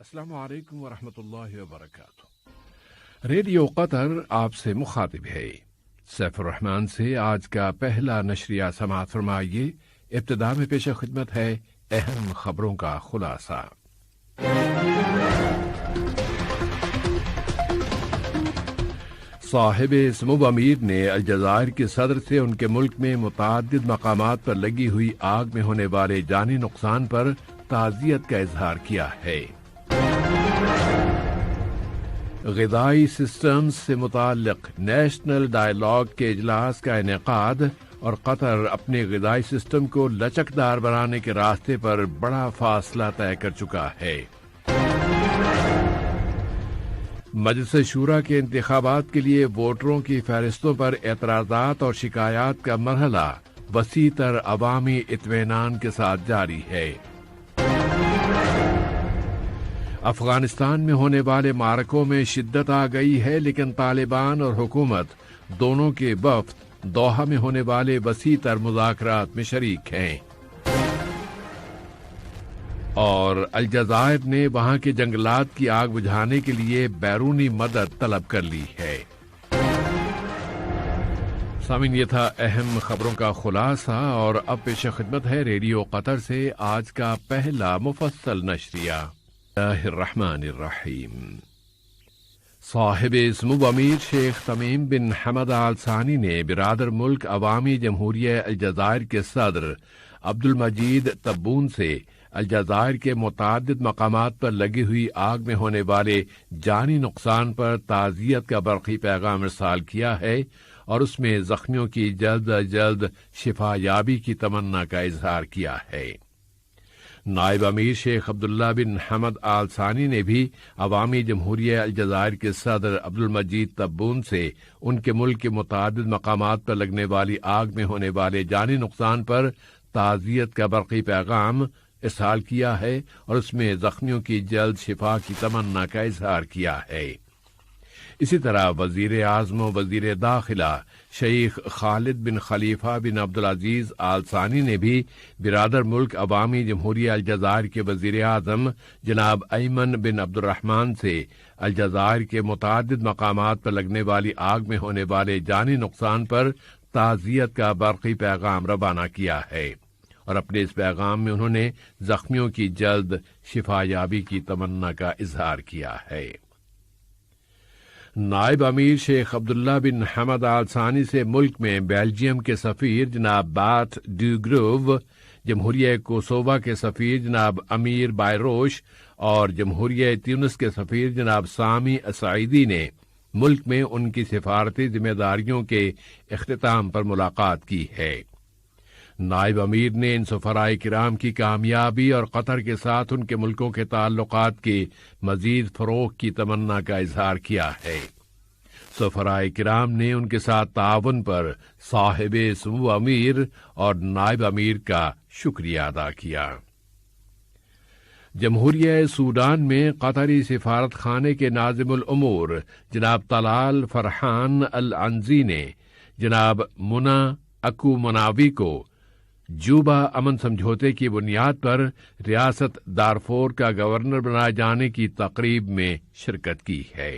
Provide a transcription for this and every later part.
السلام علیکم ورحمۃ اللہ وبرکاتہ۔ ریڈیو قطر آپ سے مخاطب ہے۔ سیف الرحمان سے آج کا پہلا نشریہ سماعت فرمائیے۔ ابتدا میں پیش خدمت ہے اہم خبروں کا خلاصہ۔ صاحب سمو امیر نے الجزائر کے صدر سے ان کے ملک میں متعدد مقامات پر لگی ہوئی آگ میں ہونے والے جانی نقصان پر تعزیت کا اظہار کیا ہے۔ غذائی سسٹمز سے متعلق نیشنل ڈائیلاگ کے اجلاس کا انعقاد اور قطر اپنے غذائی سسٹم کو لچکدار بنانے کے راستے پر بڑا فاصلہ طے کر چکا ہے۔ مجلس شورا کے انتخابات کے لیے ووٹروں کی فہرستوں پر اعتراضات اور شکایات کا مرحلہ وسیع تر عوامی اطمینان کے ساتھ جاری ہے۔ افغانستان میں ہونے والے معرکوں میں شدت آ گئی ہے، لیکن طالبان اور حکومت دونوں کے وفد دوحہ میں ہونے والے وسیع تر مذاکرات میں شریک ہیں۔ اور الجزائر نے وہاں کے جنگلات کی آگ بجھانے کے لیے بیرونی مدد طلب کر لی ہے۔ سامعین، یہ تھا اہم خبروں کا خلاصہ، اور اب پیش خدمت ہے ریڈیو قطر سے آج کا پہلا مفصل نشریہ۔ اللہ الرحمن الرحیم۔ صاحب سمو امیر شیخ تمیم بن حمد آل ثانی نے برادر ملک عوامی جمہوریہ الجزائر کے صدر عبد المجید تبون سے الجزائر کے متعدد مقامات پر لگی ہوئی آگ میں ہونے والے جانی نقصان پر تعزیت کا برقی پیغام ارسال کیا ہے، اور اس میں زخمیوں کی جلد از جلد شفا یابی کی تمنا کا اظہار کیا ہے۔ نائب امیر شیخ عبداللہ بن حمد آل ثانی نے بھی عوامی جمہوریہ الجزائر کے صدر عبد المجید تبون سے ان کے ملک کے متعدد مقامات پر لگنے والی آگ میں ہونے والے جانی نقصان پر تعزیت کا برقی پیغام ارسال کیا ہے، اور اس میں زخمیوں کی جلد شفا کی تمنا کا اظہار کیا ہے۔ اسی طرح وزیر اعظم و وزیر داخلہ شیخ خالد بن خلیفہ بن عبدالعزیز آل ثانی نے بھی برادر ملک عوامی جمہوریہ الجزائر کے وزیر اعظم جناب ایمن بن عبد الرحمن سے الجزائر کے متعدد مقامات پر لگنے والی آگ میں ہونے والے جانی نقصان پر تعزیت کا برقی پیغام روانہ کیا ہے، اور اپنے اس پیغام میں انہوں نے زخمیوں کی جلد شفا یابی کی تمنا کا اظہار کیا ہے۔ نائب امیر شیخ عبداللہ بن حمد آل ثانی سے ملک میں بیلجیم کے سفیر جناب بات ڈی گروو، جمہوریہ کوسووا کے سفیر جناب امیر بائروش اور جمہوریہ تیونس کے سفیر جناب سامی اسعیدی نے ملک میں ان کی سفارتی ذمہ داریوں کے اختتام پر ملاقات کی ہے۔ نائب امیر نے ان سفراء کرام کی کامیابی اور قطر کے ساتھ ان کے ملکوں کے تعلقات کے مزید فروغ کی تمنا کا اظہار کیا ہے۔ سفراء کرام نے ان کے ساتھ تعاون پر صاحب سمو امیر اور نائب امیر کا شکریہ ادا کیا۔ جمہوریہ سوڈان میں قطری سفارت خانے کے ناظم الامور جناب طلال فرحان العنزی نے جناب منا اکو مناوی کو جوبا امن سمجھوتے کی بنیاد پر ریاست دارفور کا گورنر بنائے جانے کی تقریب میں شرکت کی ہے۔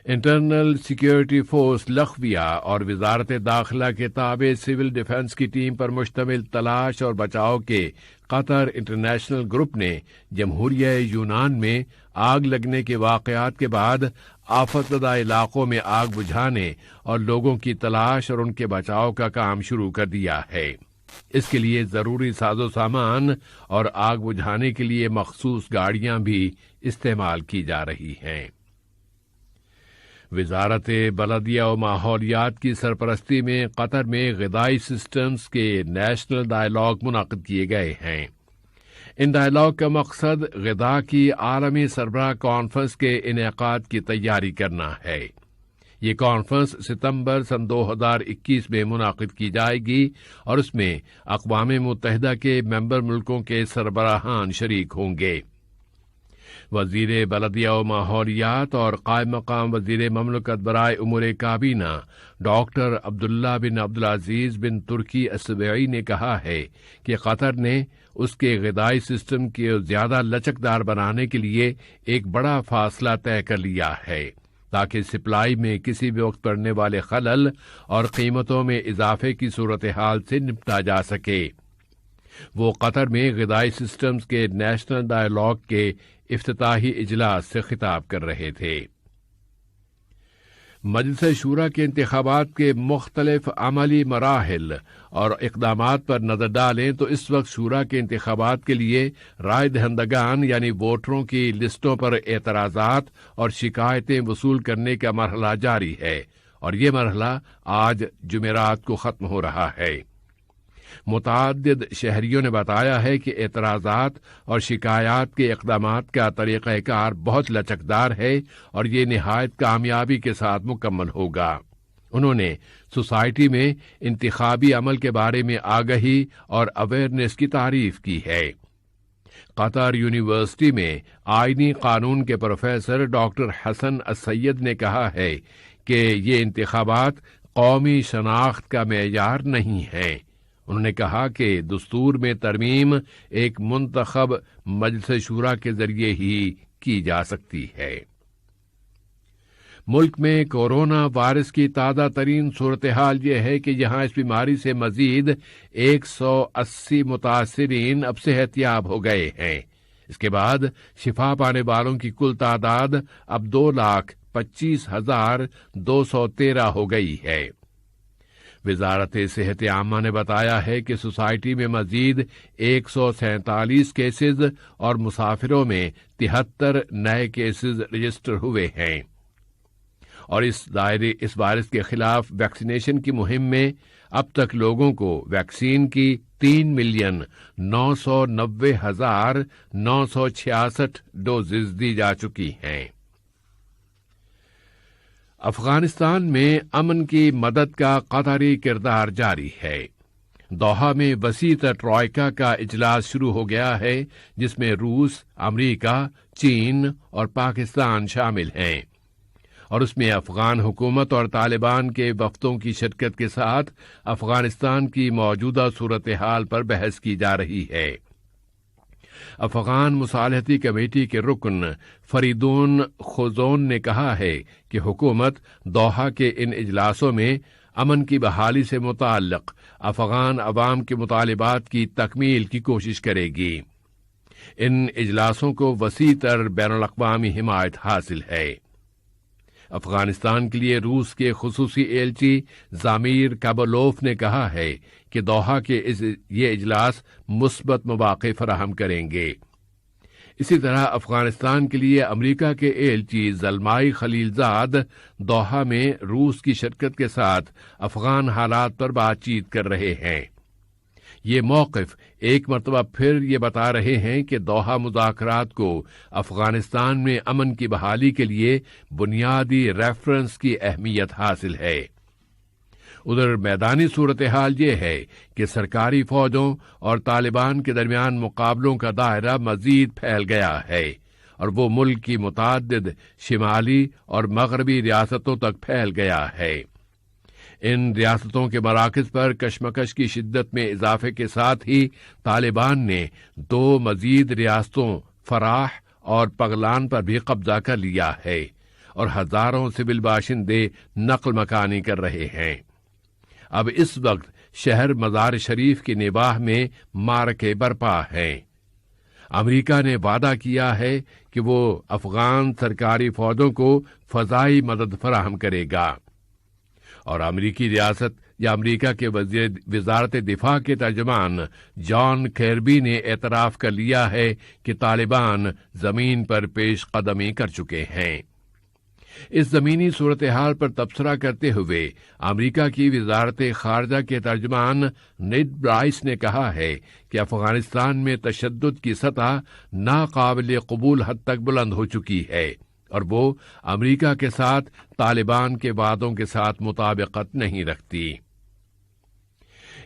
انٹرنل سیکیورٹی فورس لخویہ اور وزارت داخلہ کے تابع سول ڈیفنس کی ٹیم پر مشتمل تلاش اور بچاؤ کے قطر انٹرنیشنل گروپ نے جمہوریہ یونان میں آگ لگنے کے واقعات کے بعد آفت زدہ علاقوں میں آگ بجھانے اور لوگوں کی تلاش اور ان کے بچاؤ کا کام شروع کر دیا ہے۔ اس کے لیے ضروری ساز و سامان اور آگ بجھانے کے لیے مخصوص گاڑیاں بھی استعمال کی جا رہی ہیں۔ وزارت بلدیہ و ماحولیات کی سرپرستی میں قطر میں غذائی سسٹمز کے نیشنل ڈائیلاگ منعقد کیے گئے ہیں۔ ان ڈائیلاگ کا مقصد غذا کی عالمی سربراہ کانفرنس کے انعقاد کی تیاری کرنا ہے۔ یہ کانفرنس ستمبر سن 2021 میں منعقد کی جائے گی، اور اس میں اقوام متحدہ کے ممبر ملکوں کے سربراہان شریک ہوں گے۔ وزیر بلدیہ و ماحولیات اور قائم مقام وزیر مملکت برائے امور کابینہ ڈاکٹر عبداللہ بن عبدالعزیز بن ترکی السبیعی نے کہا ہے کہ قطر نے اس کے غذائی سسٹم کو زیادہ لچکدار بنانے کے لیے ایک بڑا فاصلہ طے کر لیا ہے تاکہ سپلائی میں کسی بھی وقت پڑنے والے خلل اور قیمتوں میں اضافے کی صورتحال سے نپٹا جا سکے۔ وہ قطر میں غذائی سسٹمز کے نیشنل ڈائیلاگ کے افتتاحی اجلاس سے خطاب کر رہے تھے۔ مجلس شورا کے انتخابات کے مختلف عملی مراحل اور اقدامات پر نظر ڈالیں تو اس وقت شورا کے انتخابات کے لیے رائے دہندگان یعنی ووٹروں کی لسٹوں پر اعتراضات اور شکایتیں وصول کرنے کا مرحلہ جاری ہے، اور یہ مرحلہ آج جمعرات کو ختم ہو رہا ہے۔ متعدد شہریوں نے بتایا ہے کہ اعتراضات اور شکایات کے اقدامات کا طریقہ کار بہت لچکدار ہے اور یہ نہایت کامیابی کے ساتھ مکمل ہوگا۔ انہوں نے سوسائٹی میں انتخابی عمل کے بارے میں آگہی اور اویئرنیس کی تعریف کی ہے۔ قطر یونیورسٹی میں آئینی قانون کے پروفیسر ڈاکٹر حسن السید نے کہا ہے کہ یہ انتخابات قومی شناخت کا معیار نہیں ہیں۔ انہوں نے کہا کہ دستور میں ترمیم ایک منتخب مجلس شورا کے ذریعے ہی کی جا سکتی ہے۔ ملک میں کورونا وائرس کی تازہ ترین صورتحال یہ ہے کہ یہاں اس بیماری سے مزید 180 متاثرین اب صحت یاب ہو گئے ہیں۔ اس کے بعد شفا پانے والوں کی کل تعداد اب 2,25,213 ہو گئی ہے۔ وزارت صحت عامہ نے بتایا ہے کہ سوسائٹی میں مزید 147 کیسز اور مسافروں میں 73 نئے کیسز رجسٹر ہوئے ہیں، اور اس وائرس کے خلاف ویکسینیشن کی مہم میں اب تک لوگوں کو ویکسین کی 3,990,966 ڈوزز دی جا چکی ہیں۔ افغانستان میں امن کی مدد کا قطری کردار جاری ہے۔ دوحہ میں وسیع تر ٹرائیکا کا اجلاس شروع ہو گیا ہے، جس میں روس، امریکہ، چین اور پاکستان شامل ہیں، اور اس میں افغان حکومت اور طالبان کے وفدوں کی شرکت کے ساتھ افغانستان کی موجودہ صورتحال پر بحث کی جا رہی ہے۔ افغان مصالحتی کمیٹی کے رکن فریدون خوزون نے کہا ہے کہ حکومت دوحہ کے ان اجلاسوں میں امن کی بحالی سے متعلق افغان عوام کے مطالبات کی تکمیل کی کوشش کرے گی۔ ان اجلاسوں کو وسیع تر بین الاقوامی حمایت حاصل ہے۔ افغانستان کے لیے روس کے خصوصی ایلچی ضمیر کابلوف نے کہا ہے کہ دوحہ کے یہ اجلاس مثبت مواقع فراہم کریں گے۔ اسی طرح افغانستان کے لیے امریکہ کے ایلچی زلمائی خلیل زاد دوحہ میں روس کی شرکت کے ساتھ افغان حالات پر بات چیت کر رہے ہیں۔ یہ موقف ایک مرتبہ پھر یہ بتا رہے ہیں کہ دوحہ مذاکرات کو افغانستان میں امن کی بحالی کے لیے بنیادی ریفرنس کی اہمیت حاصل ہے۔ ادھر میدانی صورتحال یہ ہے کہ سرکاری فوجوں اور طالبان کے درمیان مقابلوں کا دائرہ مزید پھیل گیا ہے، اور وہ ملک کی متعدد شمالی اور مغربی ریاستوں تک پھیل گیا ہے۔ ان ریاستوں کے مراکز پر کشمکش کی شدت میں اضافے کے ساتھ ہی طالبان نے 2 مزید ریاستوں فراح اور پغلان پر بھی قبضہ کر لیا ہے، اور ہزاروں سول باشندے نقل مکانی کر رہے ہیں۔ اب اس وقت شہر مزار شریف کی نواح میں معرکے برپا ہیں۔ امریکہ نے وعدہ کیا ہے کہ وہ افغان سرکاری فوجوں کو فضائی مدد فراہم کرے گا، اور امریکی ریاست یا امریکہ کے وزارت دفاع کے ترجمان جان کیربی نے اعتراف کر لیا ہے کہ طالبان زمین پر پیش قدمی کر چکے ہیں۔ اس زمینی صورتحال پر تبصرہ کرتے ہوئے امریکہ کی وزارت خارجہ کے ترجمان نیڈ برائس نے کہا ہے کہ افغانستان میں تشدد کی سطح ناقابل قبول حد تک بلند ہو چکی ہے، اور وہ امریکہ کے ساتھ طالبان کے وعدوں کے ساتھ مطابقت نہیں رکھتی۔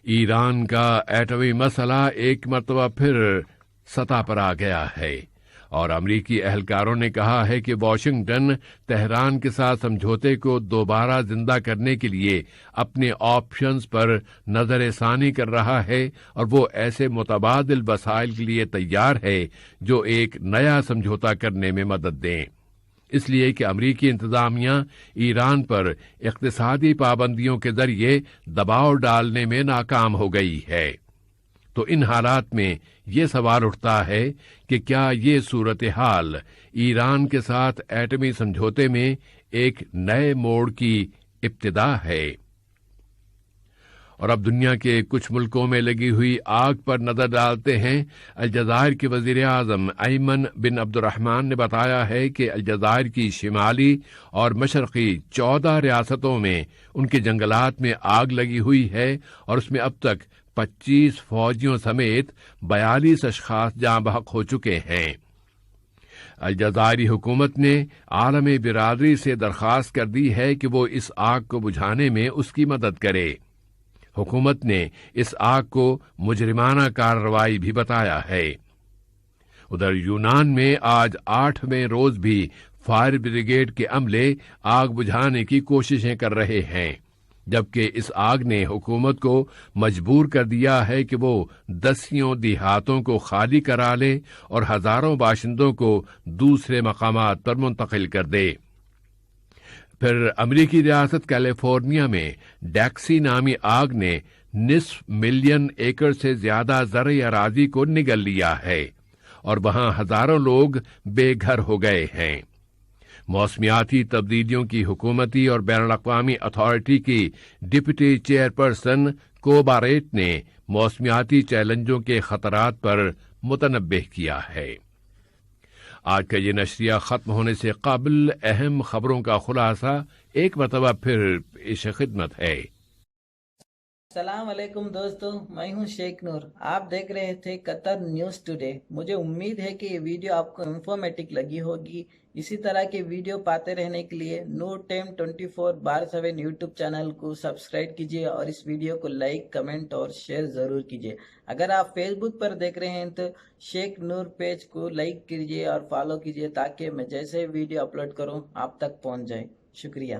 ایران کا ایٹمی مسئلہ ایک مرتبہ پھر سطح پر آ گیا ہے، اور امریکی اہلکاروں نے کہا ہے کہ واشنگٹن تہران کے ساتھ سمجھوتے کو دوبارہ زندہ کرنے کے لیے اپنے آپشنز پر نظر ثانی کر رہا ہے اور وہ ایسے متبادل وسائل کے لیے تیار ہے جو ایک نیا سمجھوتا کرنے میں مدد دیں، اس لیے کہ امریکی انتظامیہ ایران پر اقتصادی پابندیوں کے ذریعے دباؤ ڈالنے میں ناکام ہو گئی ہے۔ تو ان حالات میں یہ سوال اٹھتا ہے کہ کیا یہ صورتحال ایران کے ساتھ ایٹمی سمجھوتے میں ایک نئے موڑ کی ابتدا ہے؟ اور اب دنیا کے کچھ ملکوں میں لگی ہوئی آگ پر نظر ڈالتے ہیں۔ الجزائر کے وزیر اعظم ایمن بن عبد الرحمن نے بتایا ہے کہ الجزائر کی شمالی اور مشرقی 14 ریاستوں میں ان کے جنگلات میں آگ لگی ہوئی ہے اور اس میں اب تک 25 فوجیوں سمیت 42 اشخاص جاں بحق ہو چکے ہیں۔ الجزائری حکومت نے عالمی برادری سے درخواست کر دی ہے کہ وہ اس آگ کو بجھانے میں اس کی مدد کرے۔ حکومت نے اس آگ کو مجرمانہ کارروائی بھی بتایا ہے۔ ادھر یونان میں آج 8ویں روز بھی فائر بریگیڈ کے عملے آگ بجھانے کی کوششیں کر رہے ہیں، جبکہ اس آگ نے حکومت کو مجبور کر دیا ہے کہ وہ دسیوں دیہاتوں کو خالی کرا لے اور ہزاروں باشندوں کو دوسرے مقامات پر منتقل کر دے۔ پھر امریکی ریاست کیلیفورنیا میں ڈیکسی نامی آگ نے نصف ملین ایکڑ سے زیادہ زرعی اراضی کو نگل لیا ہے اور وہاں ہزاروں لوگ بے گھر ہو گئے ہیں۔ موسمیاتی تبدیلیوں کی حکومتی اور بین الاقوامی اتھارٹی کی ڈپٹی چیئرپرسن کوبا ریٹ نے موسمیاتی چیلنجوں کے خطرات پر متنبہ کیا ہے۔ آج کا یہ نشریہ ختم ہونے سے قبل اہم خبروں کا خلاصہ ایک مرتبہ پھر پیش خدمت ہے۔ السلام علیکم دوستو، میں ہوں شیخ نور۔ آپ دیکھ رہے تھے قطر نیوز ٹوڈے۔ مجھے امید ہے کہ یہ ویڈیو آپ کو انفارمیٹک لگی ہوگی۔ اسی طرح کے ویڈیو پاتے رہنے کے لیے نور ٹائم 24/7 یوٹیوب چینل کو سبسکرائب کیجیے اور اس ویڈیو کو لائک، کمنٹ اور شیئر ضرور کیجیے۔ اگر آپ فیس بک پر دیکھ رہے ہیں تو شیخ نور پیج کو لائک کیجیے اور فالو کیجیے تاکہ میں جیسے ویڈیو اپلوڈ کروں آپ تک پہنچ جائے۔ شکریہ۔